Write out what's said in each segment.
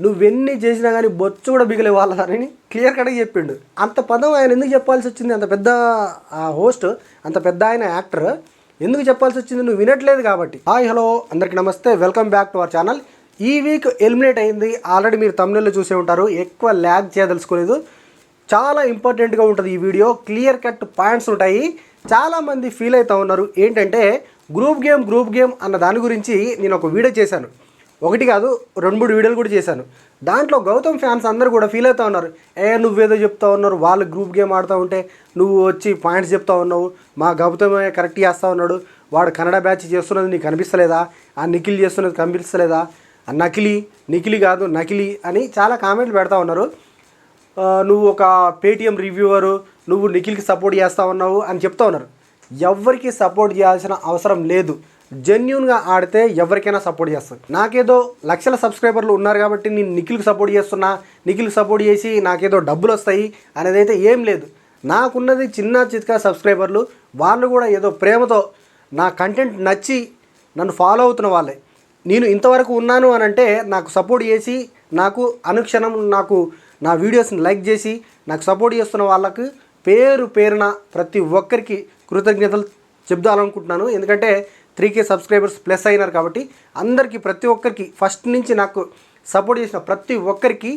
నువ్వెన్ని చేసినా కానీ బొచ్చు కూడా బిగలే వాళ్ళని క్లియర్ కట్గా చెప్పిండు. అంత పదం ఆయన ఎందుకు చెప్పాల్సి వచ్చింది? అంత పెద్ద హోస్ట్, అంత పెద్ద ఆయన యాక్టర్ ఎందుకు చెప్పాల్సి వచ్చింది? నువ్వు వినట్లేదు కాబట్టి. హాయ్ హలో అందరికీ నమస్తే, welcome back to our channel. ఈ వీక్ ఎలిమినేట్ అయింది ఆల్రెడీ, మీరు తమిళలో చూసే ఉంటారు. ఎక్కువ ల్యాగ్ చేయదలుచుకోలేదు, చాలా ఇంపార్టెంట్గా ఉంటుంది ఈ వీడియో. క్లియర్ కట్ పాయింట్స్ ఉంటాయి. చాలామంది ఫీల్ అవుతూ ఉన్నారు ఏంటంటే గ్రూప్ గేమ్ అన్న దాని గురించి నేను ఒక వీడియో చేశాను. ఒకటి కాదు, 2-3 వీడియోలు కూడా చేశాను. దాంట్లో గౌతమ్ ఫ్యాన్స్ అందరూ కూడా ఫీల్ అవుతూ ఉన్నారు. నువ్వేదో చెప్తా ఉన్నారు, వాళ్ళు గ్రూప్ గేమ్ ఆడుతూ ఉంటే నువ్వు వచ్చి పాయింట్స్ చెప్తా ఉన్నావు, మా గౌతమే కరెక్ట్ చేస్తూ ఉన్నాడు, వాడు కన్నడ బ్యాచ్ చేస్తున్నది నీకు కనిపిస్తలేదా, ఆ నిఖిల్ చేస్తున్నది కనిపిస్తలేదా, నిఖిలి కాదు నకిలీ అని చాలా కామెంట్లు పెడతా ఉన్నారు. నువ్వు ఒక పేటీఎం రివ్యూవరు, నువ్వు నిఖిల్కి సపోర్ట్ చేస్తూ ఉన్నావు అని చెప్తా ఉన్నారు. ఎవరికి సపోర్ట్ చేయాల్సిన అవసరం లేదు. జెన్యూన్గా ఆడితే ఎవరికైనా సపోర్ట్ చేస్తాను. నాకేదో లక్షల సబ్స్క్రైబర్లు ఉన్నారు కాబట్టి నేను నిఖిల్కి సపోర్ట్ చేస్తున్నా, నిఖిల్కి సపోర్ట్ చేసి నాకేదో డబ్బులు వస్తాయి అనేది అయితే ఏం లేదు. నాకున్నది చిన్న చిత్కా సబ్స్క్రైబర్లు. వాళ్ళు కూడా ఏదో ప్రేమతో నా కంటెంట్ నచ్చి నన్ను ఫాలో అవుతున్న వాళ్ళే. నేను ఇంతవరకు ఉన్నాను అని అంటే నాకు సపోర్ట్ చేసి, నాకు అనుక్షణం నాకు నా వీడియోస్ని లైక్ చేసి నాకు సపోర్ట్ చేస్తున్న వాళ్ళకు పేరున ప్రతి ఒక్కరికి కృతజ్ఞతలు చెప్దాలనుకుంటున్నాను. ఎందుకంటే 3K సబ్స్క్రైబర్స్ ప్లస్ అయినారు కాబట్టి అందరికీ, ప్రతి ఒక్కరికి, ఫస్ట్ నుంచి నాకు సపోర్ట్ చేసిన ప్రతి ఒక్కరికి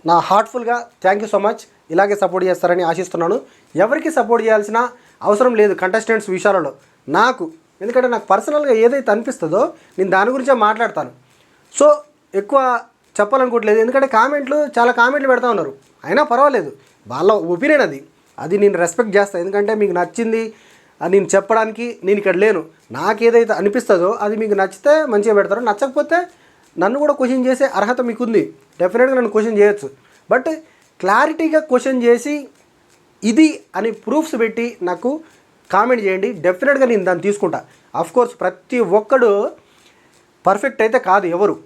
నా హార్ట్ఫుల్గా థ్యాంక్ యూ సో మచ్. ఇలాగే సపోర్ట్ చేస్తారని ఆశిస్తున్నాను. ఎవరికి సపోర్ట్ చేయాల్సిన అవసరం లేదు కంటెస్టెంట్స్ విషయాలలో నాకు. ఎందుకంటే నాకు పర్సనల్గా ఏదైతే అనిపిస్తుందో నేను దాని గురించే మాట్లాడతాను. సో ఎక్కువ చెప్పాలనుకోవట్లేదు, ఎందుకంటే చాలా కామెంట్లు పెడతా ఉన్నారు. అయినా పర్వాలేదు, వాళ్ళ ఒపీనియన్ అది నేను రెస్పెక్ట్ చేస్తాను. ఎందుకంటే మీకు నచ్చింది నేను చెప్పడానికి నేను ఇక్కడ లేను. నాకేదైతే అనిపిస్తుందో అది మీకు నచ్చితే మంచిగా పెడతారు, నచ్చకపోతే నన్ను కూడా క్వశ్చన్ చేసే అర్హత మీకుంది. డెఫినెట్గా నన్ను క్వశ్చన్ చేయొచ్చు. బట్ క్లారిటీగా క్వశ్చన్ చేసి ఇది అని ప్రూఫ్స్ పెట్టి నాకు కామెంట్ చేయండి. డెఫినెట్గా నేను దాన్ని తీసుకుంటా. అఫ్కోర్స్ ప్రతి ఒక్కడు పర్ఫెక్ట్ అయితే కాదు ఎవరు.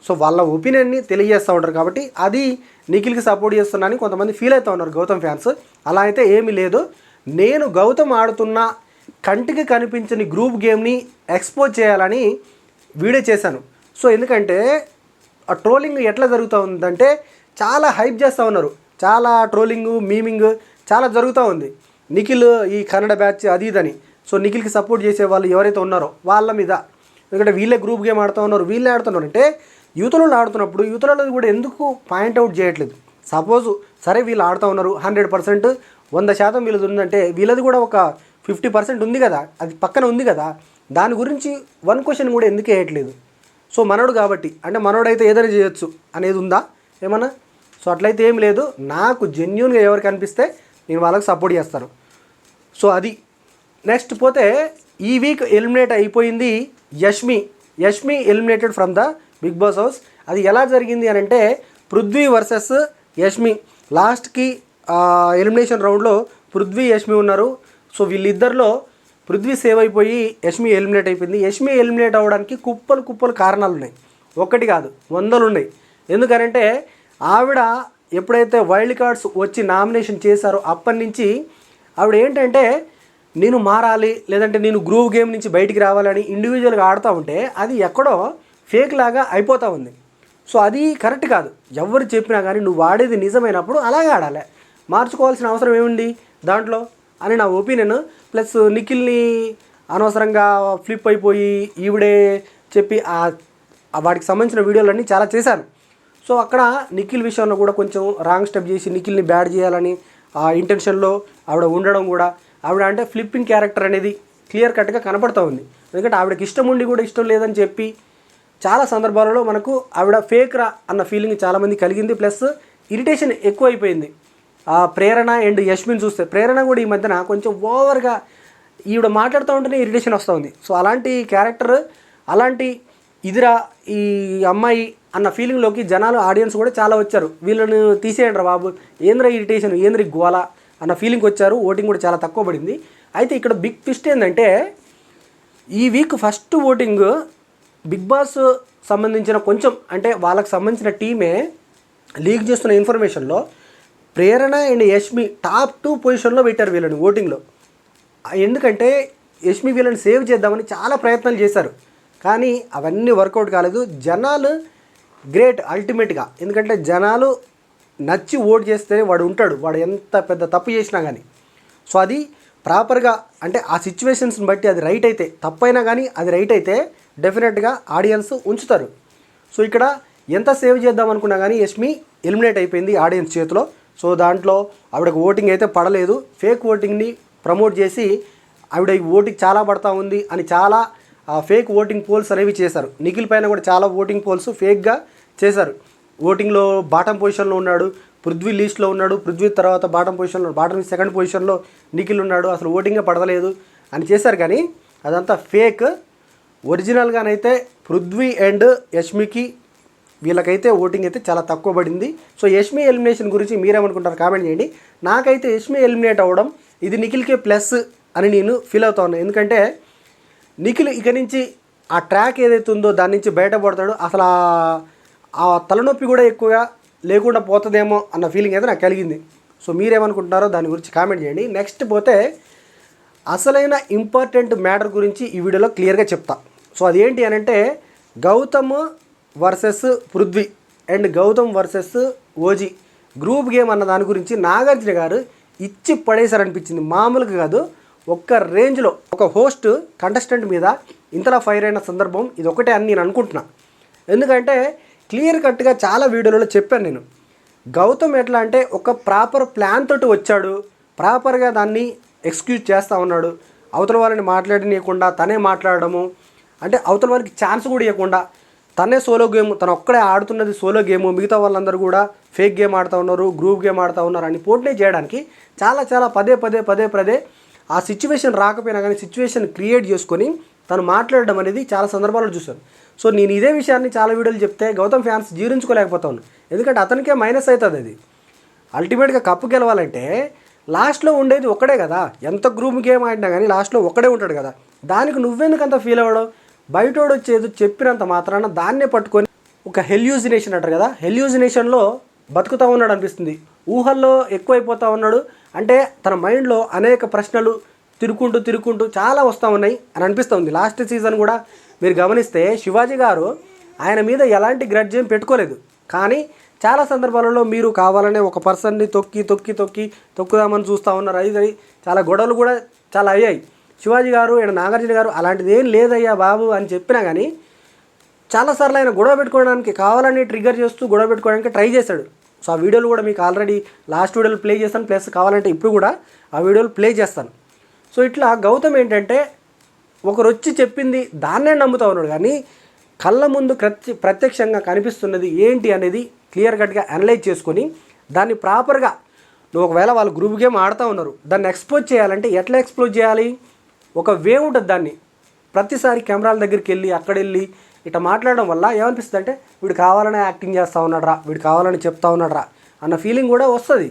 సో వాళ్ళ ఒపీనియన్ని తెలియజేస్తూ ఉంటారు కాబట్టి అది నిఖిల్కి సపోర్ట్ చేస్తున్నానని కొంతమంది ఫీల్ అవుతూ ఉన్నారు గౌతమ్ ఫ్యాన్స్. అలా అయితే ఏమీ లేదు. నేను గౌతమ్ ఆడుతున్న కంటికి కనిపించని గ్రూప్ గేమ్ని ఎక్స్పోజ్ చేయాలని వీడియో చేశాను. సో ఎందుకంటే ఆ ట్రోలింగ్ ఎట్లా జరుగుతూ ఉందంటే చాలా హైప్ చేస్తూ ఉన్నారు. చాలా ట్రోలింగ్, మీమింగ్ చాలా జరుగుతూ ఉంది. నిఖిల్ ఈ కన్నడ బ్యాచ్ అది ఇదని. సో నిఖిల్కి సపోర్ట్ చేసే వాళ్ళు ఎవరైతే ఉన్నారో వాళ్ళ మీద, ఎందుకంటే వీళ్ళే గ్రూప్ గేమ్ ఆడుతూ ఉన్నారు, వీళ్ళే ఆడుతున్నారు అంటే యూత్లలో ఆడుతున్నప్పుడు యూత్లలో కూడా ఎందుకు పాయింట్అవుట్ చేయట్లేదు? సపోజు సరే వీళ్ళు ఆడుతూ ఉన్నారు, 100% 100% వీళ్ళది ఉందంటే వీళ్ళది కూడా ఒక 50% ఉంది కదా, అది పక్కన ఉంది కదా. దాని గురించి 1 క్వశ్చన్ కూడా ఎందుకు వేయట్లేదు? సో మనోడు కాబట్టి, అంటే మనోడైతే ఏదైనా చేయొచ్చు అనేది ఉందా ఏమన్నా? సో అట్లయితే ఏం లేదు. నాకు జెన్యూన్గా ఎవరికి అనిపిస్తే నేను వాళ్ళకి సపోర్ట్ చేస్తాను. సో అది. నెక్స్ట్ పోతే ఈ వీక్ ఎలిమినేట్ అయిపోయింది Yashmi eliminated from the Bigg Boss house. అది ఎలా జరిగింది అని అంటే పృథ్వీ వర్సెస్ యష్మి. లాస్ట్కి ఎలిమినేషన్ రౌండ్లో పృథ్వీ యష్మి ఉన్నారు. సో వీళ్ళిద్దరిలో పృథ్వీ సేవ్ అయిపోయి యష్మి ఎలిమినేట్ అయిపోయింది. యష్మి ఎలిమినేట్ అవ్వడానికి కుప్పలు కారణాలు ఉన్నాయి. ఒకటి కాదు, 100 ఉన్నాయి. ఎందుకనంటే ఆవిడ ఎప్పుడైతే వైల్డ్ కార్డ్స్ వచ్చి నామినేషన్ చేశారో అప్పటి నుంచి ఆవిడ ఏంటంటే నేను మారాలి, లేదంటే నేను గ్రూప్ గేమ్ నుంచి బయటికి రావాలని ఇండివిజువల్గా ఆడుతూ ఉంటే అది ఎక్కడో ఫేక్ లాగా అయిపోతూ ఉంది. సో అది కరెక్ట్ కాదు. ఎవరు చెప్పినా కానీ నువ్వు వాడేది నిజమైనప్పుడు అలాగే ఆడాలి. మార్చుకోవాల్సిన అవసరం ఏముంది దాంట్లో అని నా ఒపీనియన్. ప్లస్ నిఖిల్ని అనవసరంగా ఫ్లిప్ అయిపోయి ఈవిడే చెప్పి వాటికి సంబంధించిన వీడియోలన్నీ చాలా చేశాను. సో అక్కడ నిఖిల్ విషయంలో కూడా కొంచెం రాంగ్ స్టెప్ చేసి నిఖిల్ని బ్యాడ్ చేయాలని ఆ ఇంటెన్షన్లో ఆవిడ ఉండడం కూడా, ఆవిడ అంటే ఫ్లిప్పింగ్ క్యారెక్టర్ అనేది క్లియర్ కట్గా కనపడుతూ ఉంది. ఎందుకంటే ఆవిడకి ఇష్టం ఉండి కూడా ఇష్టం లేదని చెప్పి చాలా సందర్భాలలో మనకు ఆవిడ ఫేక్ రా అన్న ఫీలింగ్ చాలామంది కలిగింది. ప్లస్ ఇరిటేషన్ ఎక్కువైపోయింది. ప్రేరణ అండ్ యష్మిని చూస్తే, ప్రేరణ కూడా ఈ మధ్యన కొంచెం ఓవర్గా ఈవిడ మాట్లాడుతూ ఉంటేనే ఇరిటేషన్ వస్తూ ఉంది. సో అలాంటి క్యారెక్టర్, అలాంటి ఇదిరా ఈ అమ్మాయి అన్న ఫీలింగ్లోకి జనాలు, ఆడియన్స్ కూడా చాలా వచ్చారు. వీళ్ళని తీసేయండి రా బాబు, ఏంద్రా ఇరిటేషన్, ఏంద్రీ గోల అన్న ఫీలింగ్కి వచ్చారు. ఓటింగ్ కూడా చాలా తక్కువ పడింది. అయితే ఇక్కడ బిగ్ ట్విస్ట్ ఏంటంటే ఈ week first voting Bigg Boss సంబంధించిన కొంచెం, అంటే వాళ్ళకి సంబంధించిన టీమే లీక్ చేస్తున్న ఇన్ఫర్మేషన్లో ప్రేరణ అండ్ యష్మి టాప్ 2 పొజిషన్లో పెట్టారు వీళ్ళని ఓటింగ్లో. ఎందుకంటే యష్మి వీళ్ళని సేవ్ చేద్దామని చాలా ప్రయత్నాలు చేశారు, కానీ అవన్నీ వర్కౌట్ కాలేదు. జనాలు గ్రేట్ అల్టిమేట్గా. ఎందుకంటే జనాలు నచ్చి ఓట్ చేస్తే వాడు ఉంటాడు, వాడు ఎంత పెద్ద తప్పు చేసినా కానీ. సో అది ప్రాపర్గా అంటే ఆ సిచ్యువేషన్స్ని బట్టి అది రైట్ అయితే, తప్పైనా కానీ అది రైట్ అయితే డెఫినెట్గా ఆడియన్స్ ఉంచుతారు. సో ఇక్కడ ఎంత సేవ్ చేద్దాం అనుకున్నా కానీ యష్మి ఎలిమినేట్ అయిపోయింది ఆడియన్స్ చేతిలో. సో దాంట్లో ఆవిడకు ఓటింగ్ అయితే పడలేదు, ఫేక్ ఓటింగ్ని ప్రమోట్ చేసి ఆవిడ ఈ ఓటింగ్ చాలా పడతా ఉంది అని చాలా ఫేక్ ఓటింగ్ పోల్స్ అనేవి చేశారు. నిఖిల్ పైన కూడా చాలా ఓటింగ్ పోల్స్ ఫేక్గా చేశారు. ఓటింగ్లో బాటం పొజిషన్లో ఉన్నాడు, పృథ్వీ లీస్ట్లో ఉన్నాడు, పృథ్వీ తర్వాత బాటం పొజిషన్లో, బాటం సెకండ్ పొజిషన్లో నిఖిల్ ఉన్నాడు, అసలు ఓటింగే పడలేదు అని చేశారు. కానీ అదంతా ఫేక్. ఒరిజినల్గానైతే పృథ్వీ అండ్ యష్మికి వీళ్ళకైతే ఓటింగ్ అయితే చాలా తక్కువ పడింది. సో యష్మి ఎలిమినేషన్ గురించి మీరేమనుకుంటారు కామెంట్ చేయండి. నాకైతే యష్మి ఎలిమినేట్ అవ్వడం ఇది నిఖిల్కే ప్లస్ అని నేను ఫీల్ అవుతా ఉన్నాను. ఎందుకంటే నిఖిల్ ఇక నుంచి ఆ ట్రాక్ ఏదైతే ఉందో దాని నుంచి బయటపడతాడు, అసలు ఆ తలనొప్పి కూడా ఎక్కువగా లేకుండా పోతుందేమో అన్న ఫీలింగ్ అయితే నాకు కలిగింది. సో మీరేమనుకుంటున్నారో దాని గురించి కామెంట్ చేయండి. నెక్స్ట్ పోతే అసలైన ఇంపార్టెంట్ మ్యాటర్ గురించి ఈ వీడియోలో క్లియర్గా చెప్తా. సో అదేంటి అని అంటే Gautam versus Prithvi and Gautam versus OG group game అన్న దాని గురించి నాగార్జున గారు ఇచ్చి పడేశారనిపించింది. మామూలుగా కాదు, ఒక్క రేంజ్లో ఒక హోస్ట్ కంటెస్టెంట్ మీద ఇంతలా ఫైర్ అయిన సందర్భం ఇది ఒకటే అని నేను అనుకుంటున్నా. ఎందుకంటే క్లియర్ కట్గా చాలా వీడియోలలో చెప్పాను నేను. గౌతమ్ ఎట్లా అంటే ఒక ప్రాపర్ ప్లాన్ తోటి వచ్చాడు, ప్రాపర్గా దాన్ని ఎక్స్క్యూజ్ చేస్తూ ఉన్నాడు. అవతల వాళ్ళని మాట్లాడనీయకుండా తనే మాట్లాడడము, అంటే అవతల వాళ్ళకి ఛాన్స్ కూడా ఇవ్వకుండా తనే సోలో గేమ్, తను ఒక్కడే ఆడుతున్నది సోలో గేమ్, మిగతా వాళ్ళందరూ కూడా ఫేక్ గేమ్ ఆడుతూ ఉన్నారు, గ్రూప్ గేమ్ ఆడుతూ ఉన్నారు అని పోర్ట్రే చేయడానికి చాలా పదే ఆ సిచ్యువేషన్ రాకపోయినా కానీ సిచ్యువేషన్ క్రియేట్ చేసుకొని తను మాట్లాడడం అనేది చాలా సందర్భాల్లో చూశాను. సో నేను ఇదే విషయాన్ని చాలా వీడియోలు చెప్తే గౌతమ్ ఫ్యాన్స్ జీర్ణించుకోలేకపోతాను. ఎందుకంటే అతనికే మైనస్ అవుతుంది. అది అల్టిమేట్గా కప్పు గెలవాలంటే లాస్ట్లో ఉండేది ఒక్కడే కదా. ఎంత గ్రూప్ గేమ్ ఆడినా కానీ లాస్ట్లో ఒక్కడే ఉంటాడు కదా. దానికి నువ్వెందుకు అంత ఫీల్ అవ్వడం? బయటోడు వచ్చేది చెప్పినంత మాత్రాన దాన్నే పట్టుకొని ఒక హెల్యూజినేషన్ అంటారు కదా, హెల్యూజినేషన్లో బతుకుతూ ఉన్నాడు అనిపిస్తుంది. ఊహల్లో ఎక్కువైపోతూ ఉన్నాడు. అంటే తన మైండ్లో అనేక ప్రశ్నలు తిరుక్కుంటూ చాలా వస్తూ ఉన్నాయి అని అనిపిస్తుంది. లాస్ట్ సీజన్ కూడా మీరు గమనిస్తే శివాజీ గారు ఆయన మీద ఎలాంటి గ్రడ్జ్ ఏం పెట్టుకోలేదు. కానీ చాలా సందర్భాలలో మీరు కావాలనే ఒక పర్సన్ని తొక్కుదామని చూస్తూ ఉన్నారు. అది చాలా గొడవలు కూడా చాలా అయ్యాయి. శివాజీ గారు అండ్ నాగార్జున గారు అలాంటిది ఏం లేదయ్యా బాబు అని చెప్పినా కానీ చాలాసార్లు ఆయన గొడవ పెట్టుకోవడానికి కావాలని ట్రిగ్గర్ చేస్తూ గొడవ పెట్టుకోవడానికి ట్రై చేశాడు. సో ఆ వీడియోలు కూడా మీకు ఆల్రెడీ లాస్ట్ వీడియోలు ప్లే చేస్తాను, ప్లస్ కావాలంటే ఇప్పుడు కూడా ఆ వీడియోలు ప్లే చేస్తాను. సో ఇట్లా గౌతమ్ ఏంటంటే ఒకరు వచ్చి చెప్పింది దాన్నే నమ్ముతా ఉన్నాడు. కానీ కళ్ళ ముందు ప్రత్యక్షంగా కనిపిస్తున్నది ఏంటి అనేది క్లియర్ కట్గా అనలైజ్ చేసుకొని దాన్ని ప్రాపర్గా నువ్వు ఒకవేళ వాళ్ళు గ్రూప్ గేమ్ ఆడుతూ ఉన్నారు, దాన్ని ఎక్స్పోజ్ చేయాలంటే ఎట్లా ఎక్స్పోజ్ చేయాలి? ఒక వే ఉంటుంది. దాన్ని ప్రతిసారి కెమెరాల దగ్గరికి వెళ్ళి అక్కడ వెళ్ళి ఇట్లా మాట్లాడడం వల్ల ఏమనిపిస్తుంది అంటే వీడు కావాలనే యాక్టింగ్ చేస్తూ ఉన్నాడురా, వీడు కావాలని చెప్తా ఉన్నాడురా అన్న ఫీలింగ్ కూడా వస్తుంది.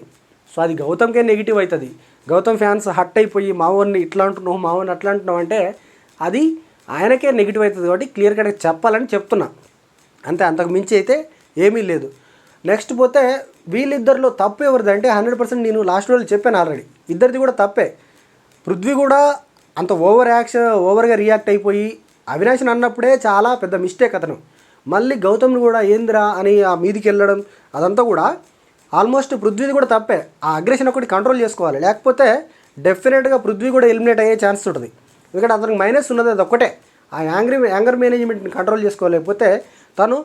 సో అది గౌతమ్కే నెగిటివ్ అవుతుంది. గౌతమ్ ఫ్యాన్స్ హట్ అయిపోయి మావోని ఇట్లా అంటున్నావు, మావోని అట్లా అంటున్నావు అంటే అది ఆయనకే నెగిటివ్ అవుతుంది. కాబట్టి క్లియర్ కట్గా చెప్పాలని చెప్తున్నా అంతే, అంతకు మించి అయితే ఏమీ లేదు. నెక్స్ట్ పోతే వీళ్ళిద్దరిలో తప్పు ఎవరిది అంటే 100% నేను లాస్ట్ రోజు చెప్పాను ఆల్రెడీ, ఇద్దరిది కూడా తప్పే. పృథ్వీ కూడా అంత ఓవర్గా రియాక్ట్ అయిపోయి అవినాష్ని అన్నప్పుడే చాలా పెద్ద మిస్టేక్ అతను. మళ్ళీ గౌతమ్ని కూడా ఏందిరా అని ఆ మీదికి వెళ్ళడం అదంతా కూడా ఆల్మోస్ట్ పృథ్వీది కూడా తప్పే. ఆ అగ్రెషన్ ఒకటి కంట్రోల్ చేసుకోవాలి, లేకపోతే డెఫినెట్గా పృథ్వీ కూడా ఎలిమినేట్ అయ్యే ఛాన్స్ ఉంటుంది. ఎందుకంటే అతనికి మైనస్ ఉన్నది అది ఒక్కటే, ఆ యాంగర్ మేనేజ్మెంట్ని కంట్రోల్ చేసుకోలేకపోతే తను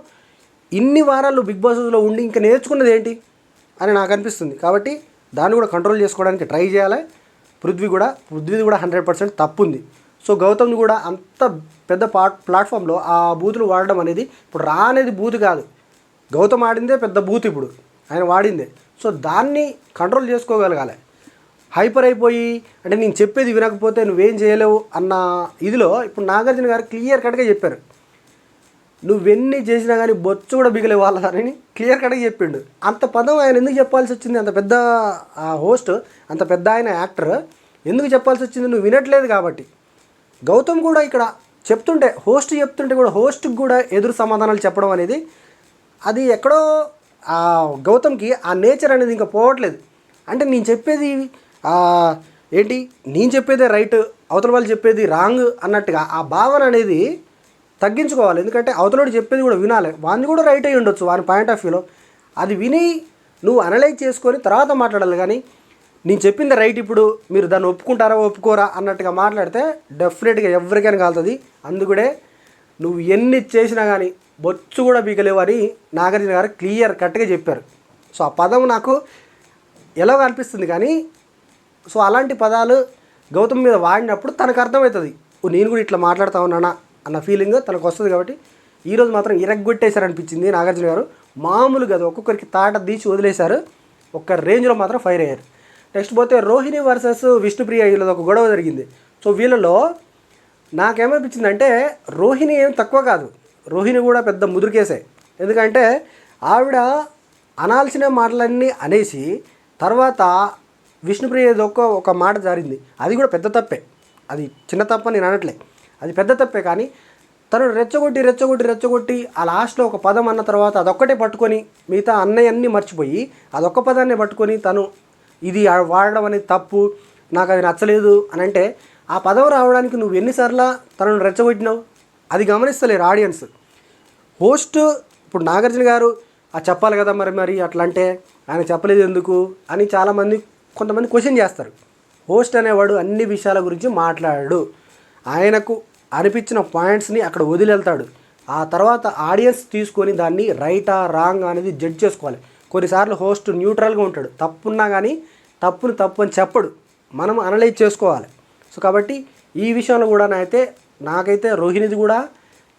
ఇన్ని వారాలు బిగ్ బాస్లో ఉండి ఇంకా నేర్చుకున్నది ఏంటి అని నాకు అనిపిస్తుంది. కాబట్టి దాన్ని కూడా కంట్రోల్ చేసుకోవడానికి ట్రై చేయాలి. పృథ్వీది కూడా 100% తప్పు ఉంది. సో గౌతమ్ని కూడా అంత పెద్ద ప్లాట్ఫామ్లో ఆ బూతులు వాడడం అనేది ఇప్పుడు అనేది బూత్ కాదు, గౌతమ్ ఆడిందే పెద్ద బూత్ ఇప్పుడు ఆయన వాడిందే. సో దాన్ని కంట్రోల్ చేసుకోగలగాలి. హైపర్ అయిపోయి అంటే నేను చెప్పేది వినకపోతే నువ్వేం చేయలేవు అన్న ఇదిలో ఇప్పుడు నాగార్జున గారు క్లియర్ కట్గా చెప్పారు, నువ్వెన్ని చేసినా కానీ బొచ్చు కూడా బిగలే వాళ్ళని క్లియర్ కట్గా చెప్పిండు. అంత పదం ఆయన ఎందుకు చెప్పాల్సి వచ్చింది? అంత పెద్ద హోస్ట్, అంత పెద్ద ఆయన యాక్టర్ ఎందుకు చెప్పాల్సి వచ్చింది? నువ్వు వినట్లేదు కాబట్టి. గౌతమ్ కూడా ఇక్కడ చెప్తుంటే చెప్తుంటే కూడా హోస్ట్కి కూడా ఎదురు సమాధానాలు చెప్పడం అనేది అది ఎక్కడో గౌతమ్కి ఆ నేచర్ అనేది ఇంకా పోవట్లేదు. అంటే నేను చెప్పేది ఏంటి, నేను చెప్పేదే రైట్, అవతల వాళ్ళు చెప్పేది రాంగ్ అన్నట్టుగా ఆ భావన అనేది తగ్గించుకోవాలి. ఎందుకంటే అవతలోడు చెప్పేది కూడా వినాలి. వాడిని కూడా రైట్ అయ్యి ఉండొచ్చు వాని పాయింట్ ఆఫ్ వ్యూలో. అది విని నువ్వు అనలైజ్ చేసుకొని తర్వాత మాట్లాడాలి. కానీ నేను చెప్పింది రైట్, ఇప్పుడు మీరు దాన్ని ఒప్పుకుంటారా ఒప్పుకోరా అన్నట్టుగా మాట్లాడితే డెఫినెట్గా ఎవరికైనా కాలుతుంది. అందుకనే నువ్వు ఎన్ని చేసినా కానీ బొచ్చు కూడా బీకలేవు అని నాగార్జున గారు క్లియర్ కట్గా చెప్పారు. సో ఆ పదం నాకు ఎలాగో అనిపిస్తుంది, కానీ సో అలాంటి పదాలు గౌతమ్ మీద వాడినప్పుడు తనకు అర్థమవుతుంది, నేను కూడా ఇట్లా మాట్లాడుతూ ఉన్నానా అన్న ఫీలింగ్ తనకు వస్తుంది. కాబట్టి ఈరోజు మాత్రం ఇరగ్గొట్టేశారనిపించింది నాగార్జున గారు. మామూలుగా అది ఒక్కొక్కరికి తాట తీసి వదిలేశారు, ఒక్క రేంజ్లో మాత్రం ఫైర్ అయ్యారు. నెక్స్ట్ పోతే రోహిణి వర్సెస్ విష్ణుప్రియ వీళ్ళది ఒక గొడవ జరిగింది. సో వీళ్ళలో నాకేమనిపించింది అంటే రోహిణి ఏం తక్కువ కాదు, రోహిణి కూడా పెద్ద ముదురుకేసే. ఎందుకంటే ఆవిడ అనాల్సిన మాటలన్నీ అనేసి తర్వాత విష్ణుప్రియ ఒక మాట జారింది. అది కూడా పెద్ద తప్పే, అది చిన్న తప్ప నేను అనట్లే, అది పెద్ద తప్పే. కానీ తను రెచ్చగొట్టి ఆ లాస్ట్లో ఒక పదం అన్న తర్వాత అదొక్కటే పట్టుకొని మిగతా అన్నయ్యన్నీ మర్చిపోయి అదొక్క పదాన్ని పట్టుకొని తను ఇది వాడడం అనేది తప్పు, నాకు అది నచ్చలేదు అని అంటే ఆ పదం రావడానికి నువ్వు ఎన్నిసార్లు తనను రెచ్చగొట్టినావు అది గమనిస్తలేరు ఆడియన్స్. హోస్ట్ ఇప్పుడు నాగార్జున గారు చెప్పాలి కదా మరి అట్లా అంటే ఆయన చెప్పలేదు ఎందుకు అని కొంతమంది క్వశ్చన్ చేస్తారు. హోస్ట్ అనేవాడు అన్ని విషయాల గురించి మాట్లాడాడు, ఆయనకు అనిపించిన పాయింట్స్ని అక్కడ వదిలి వెళ్తాడు. ఆ తర్వాత ఆడియన్స్ తీసుకొని దాన్ని రైటా రాంగ్ అనేది జడ్జ్ చేసుకోవాలి. కొన్నిసార్లు హోస్ట్ న్యూట్రల్గా ఉంటాడు, తప్పున్నా కానీ తప్పు అని చెప్పడు, మనం అనలైజ్ చేసుకోవాలి. సో కాబట్టి ఈ విషయంలో కూడా నాకైతే రోహిణిది కూడా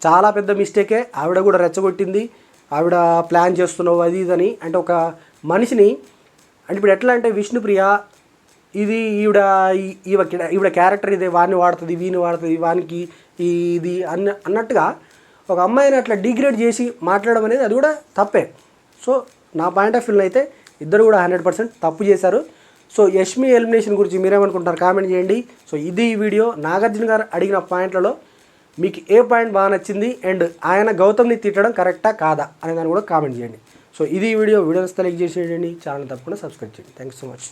చాలా పెద్ద మిస్టేకే. ఆవిడ కూడా రెచ్చగొట్టింది, ఆవిడ ప్లాన్ చేస్తున్నావు అది ఇదని. అంటే ఒక మనిషిని అంటే ఇప్పుడు ఎట్లా అంటే విష్ణుప్రియ ఇది ఈవిడ క్యారెక్టర్ ఇదే, వాడిని వాడుతుంది వీని వాడుతుంది వానికి ఇది అన్నట్టుగా ఒక అమ్మాయిని అట్లా డిగ్రేడ్ చేసి మాట్లాడడం అనేది అది కూడా తప్పే. సో నా పాయింట్ ఆఫ్ వ్యూలో అయితే ఇద్దరు కూడా 100% తప్పు చేశారు. సో యష్మి ఎలిమినేషన్ గురించి మీరేమనుకుంటారు కామెంట్ చేయండి. సో ఇది ఈ వీడియో. నాగార్జున గారు అడిగిన పాయింట్లలో మీకు ఏ పాయింట్ బాగా నచ్చింది అండ్ ఆయన గౌతమ్ని తిట్టడం కరెక్టా కాదా అనే దాన్ని కూడా కామెంట్ చేయండి. సో ఇది ఈ వీడియో నచ్చితే లైక్ చేసేయండి, ఛానల్ తప్పకుండా సబ్స్క్రైబ్ చేయండి. Thank you so much.